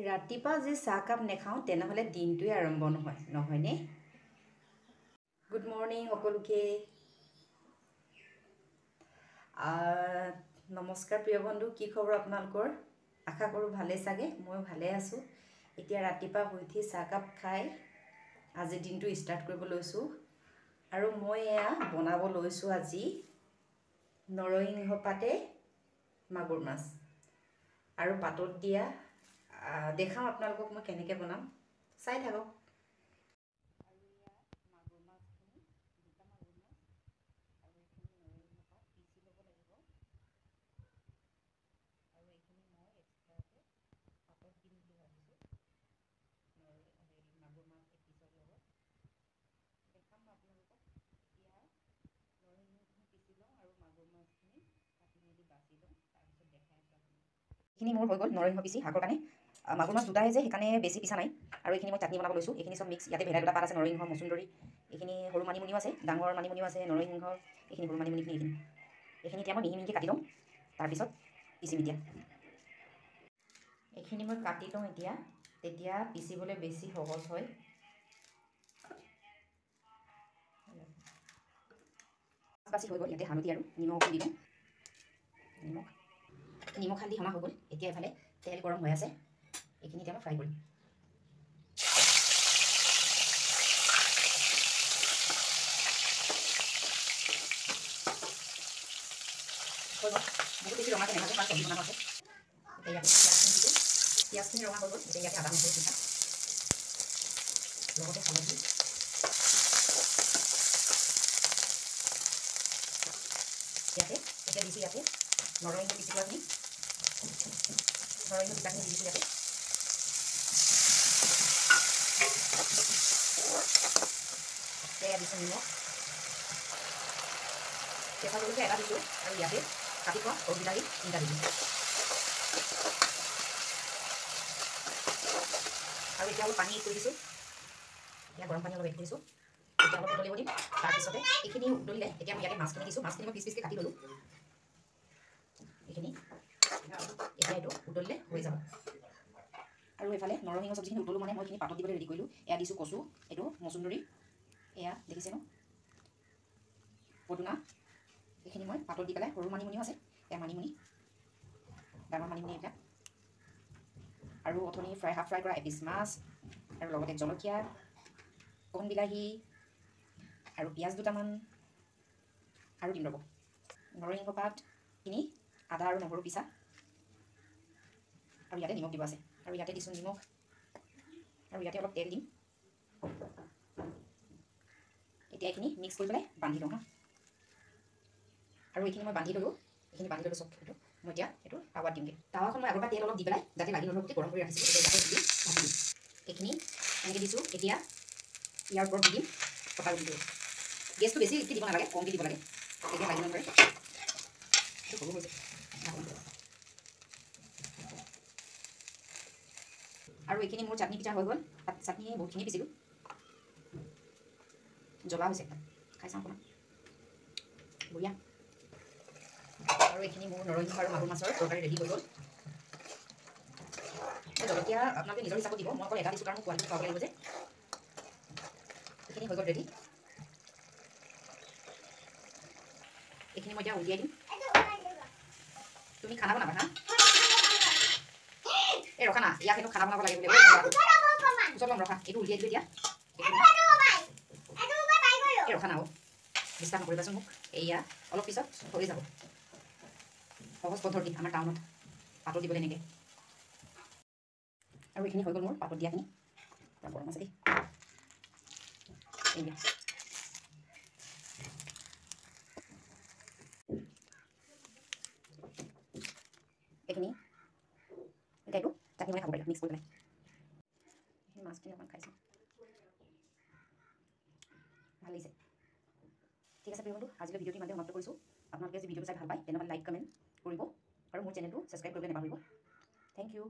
ৰাতিপুৱা যে চাহকাপ নেখাওঁ তেনেহ'লে দিনটোৱে আৰম্ভ নহয়নে? গুড মৰ্ণিং সকলোকে। নমস্কাৰ প্ৰিয় বন্ধু, কি খবৰ আপোনালোকৰ? আশা কৰোঁ ভালে চাগে, ময়ো ভালে আছোঁ। এতিয়া ৰাতিপুৱা শুই উঠি চাহকাপ খাই আজিৰ দিনটো ষ্টাৰ্ট কৰিব লৈছোঁ। আৰু মই এয়া বনাব লৈছোঁ আজি নৰসিংহ পাতে মাগুৰ মাছ আৰু পাতত দিয়া। দেখাম আপোনালোকক মই কেনেকৈ বনাম, চাই থাকক। এইখিনি মোৰ হৈ গ'ল নৰসিংহ পিচি শাকৰ কাৰণে। মাগুৰ মাছ দুটাই যে সেইকাৰণে বেছি পিছা নাই। আৰু এইখিনি মই চাটনি বনাব লৈছোঁ। এইখিনি চব মিক্স, ইয়াতে ভেদাইলতা পাত আছে, নৰসিংহ, মচুন্দৰী, এইখিনি সৰু মানিমুনিও আছে, ডাঙৰ মানিমুনিও আছে, নৰসিংহ, এইখিনি সৰু মানিমুনিখিনি এইখিনি এতিয়া মই মিহি মিহিকৈ কাটি লওঁ, তাৰপিছত পিচিম এতিয়া। এইখিনি মই কাটি লওঁ এতিয়া, তেতিয়া পিচিবলৈ বেছি সহজ হয়। বাছি হৈ গ'ল, ইয়াতে হালধি আৰু নিমখ দি লওঁ। নিমখ হালধি সনা হৈ গ'ল। এতিয়া এফালে তেল গৰম হৈ আছে, এইখিনি এতিয়া মই ফ্ৰাই কৰিম। হৈ গ'ল, বহুত বেছি ৰঙাকৈ নাভাজো কাৰণ চব্জি বনাব আছে। এতিয়া ইয়াতে পিঁয়াজখিনি দিছোঁ, পিঁয়াজখিনি ৰঙা হৈ গ'ল। এতিয়া ইয়াতে আদা নহৰু পিছা লগতে হালধি, ইয়াতে এতিয়া দিছোঁ ইয়াতে নৰসিংহ পিচি থোৱাখিনি, নৰসিংহ পিচাখিনি দি দিছোঁ ইয়াতে। এতিয়া দিছোঁ নিমখ, কেঁচা জলকীয়া এটা দিছোঁ আৰু ইয়াতে কাটি থোৱা সৰু বিলাহী 3টা দি দিছোঁ। আৰু এতিয়া অলপ পানী এড কৰি দিছোঁ, এতিয়া গৰম পানী অলপ এড কৰিছোঁ। এতিয়া অলপ উতলিব দিম, তাৰপিছতে এইখিনি উতলিলে এতিয়া মই ইয়াতে মাছখিনি দিছোঁ। মাছখিনি মই পিচ পিচকৈ কাটি ল'লোঁ। এইখিনি এতিয়া এইটো উতলিলে হৈ যাব। আৰু এইফালে নৰসিংহ চব্জিখিনি উতলো মানে মই এইখিনি পাতত দিবলৈ ৰেডি কৰিলোঁ। এয়া দিছোঁ কচু, এইটো মচুন্দৰী, এয়া দেখিছে ন পদুনা, এইখিনি মই পাতত দি পেলাই, সৰু মানিমুনিও আছে, এয়া মানিমুনি, ডাঙৰ মানিমুনি এইবিলাক, আৰু অথনি হাফ ফ্ৰাই কৰা এপিচ মাছ, আৰু লগতে জলকীয়া, কণ বিলাহী আৰু পিঁয়াজ দুটামান, আৰু দিম ৰ'ব নৰসিংহ পাতখিনি, আদা আৰু নহৰু পিছা, আৰু ইয়াতে নিমখ দিব আছে, আৰু ইয়াতে দিছোঁ নিমখ, আৰু ইয়াতে অলপ তেল দিম। এতিয়া এইখিনি মিক্স কৰি পেলাই বান্ধি লওঁ হা। আৰু এইখিনি মই বান্ধি ল'লোঁ, এইখিনি বান্ধি ল'লোঁ চব। মই এতিয়া এইটো টাৱাত দিমগৈ। টাৱাখন মই আগৰ পৰা তেল অলপ দি পেলাই যাতে লাগি নধৰক গৰম কৰি ৰাখিছিলোঁ, এতিয়া ইয়াতে দি ভাজি দিম। এইখিনি এনেকৈ দিছোঁ। এতিয়া ইয়াৰ ওপৰত দি দিম কটা ৰুটিটো। গেছটো বেছি দিব নালাগে, কমকৈ দিব লাগে, তেতিয়া লাগি নধৰে। এইটো সৰু হৈছে। আৰু এইখিনি মোৰ চাটনি পিঠা হৈ গ'ল। চাটনি বহুতখিনি পিচিলোঁ, জ্বলা হৈছে, খাই চাওঁ অকণমান, বঢ়িয়া। আৰু এইখিনি মোৰ নৰসিংহ আৰু মাগুৰ মাছৰ তৰকাৰী ৰেডি হৈ গ'ল। জলকীয়া আপোনালোকে নিজৰ হিচাপত দিব, মই অকল এটা দিছোঁ কাৰণ মোক কোৱালিটি খুৱাব লাগিব যে। এইখিনি হৈ গ'ল ৰেডি। এইখিনি মই এতিয়া উলিয়াই দিম। তুমি খানা বনাবা হা? এই ৰখা না, ইয়াক হেনো খানা বনাব লাগে বোলে। ওচৰত ল'ম ৰখা, এইটো উলিয়াই দিলোঁ এতিয়া। এই ৰখা না, ডিষ্টাৰ্ব নকৰিবাচোন মোক। এয়া অলপ পিছত হৈ যাব। সহজ পদ্ধতি আমাৰ টাউনত পাতত দিবলৈ এনেকৈ। আৰু এইখিনি হৈ গ'ল মোৰ পাতত দিয়াখিনি। গৰম আছে দেই। এইয়া এইখিনি এতিয়া এইটো চাটনি বনাই খাব পাৰিবা মিক্স কৰি পেলাই। এইখিনি মাছখিনি অকণমান খাই চাওঁ, ভাল লাগিছে। ঠিক আছে প্ৰিয় বন্ধু, আজিলৈ ভিডিঅ'টো ইমানতে সমাপ্ত কৰিছোঁ। আপোনালোকে যদি ভিডিঅ'টো চাই ভাল পায় তেনেহ'লে লাইক কমেণ্ট কৰিব, আৰু মোৰ চেনেলটো ছাবস্ক্ৰাইব কৰিবলৈ নাপাহৰিব। Thank U.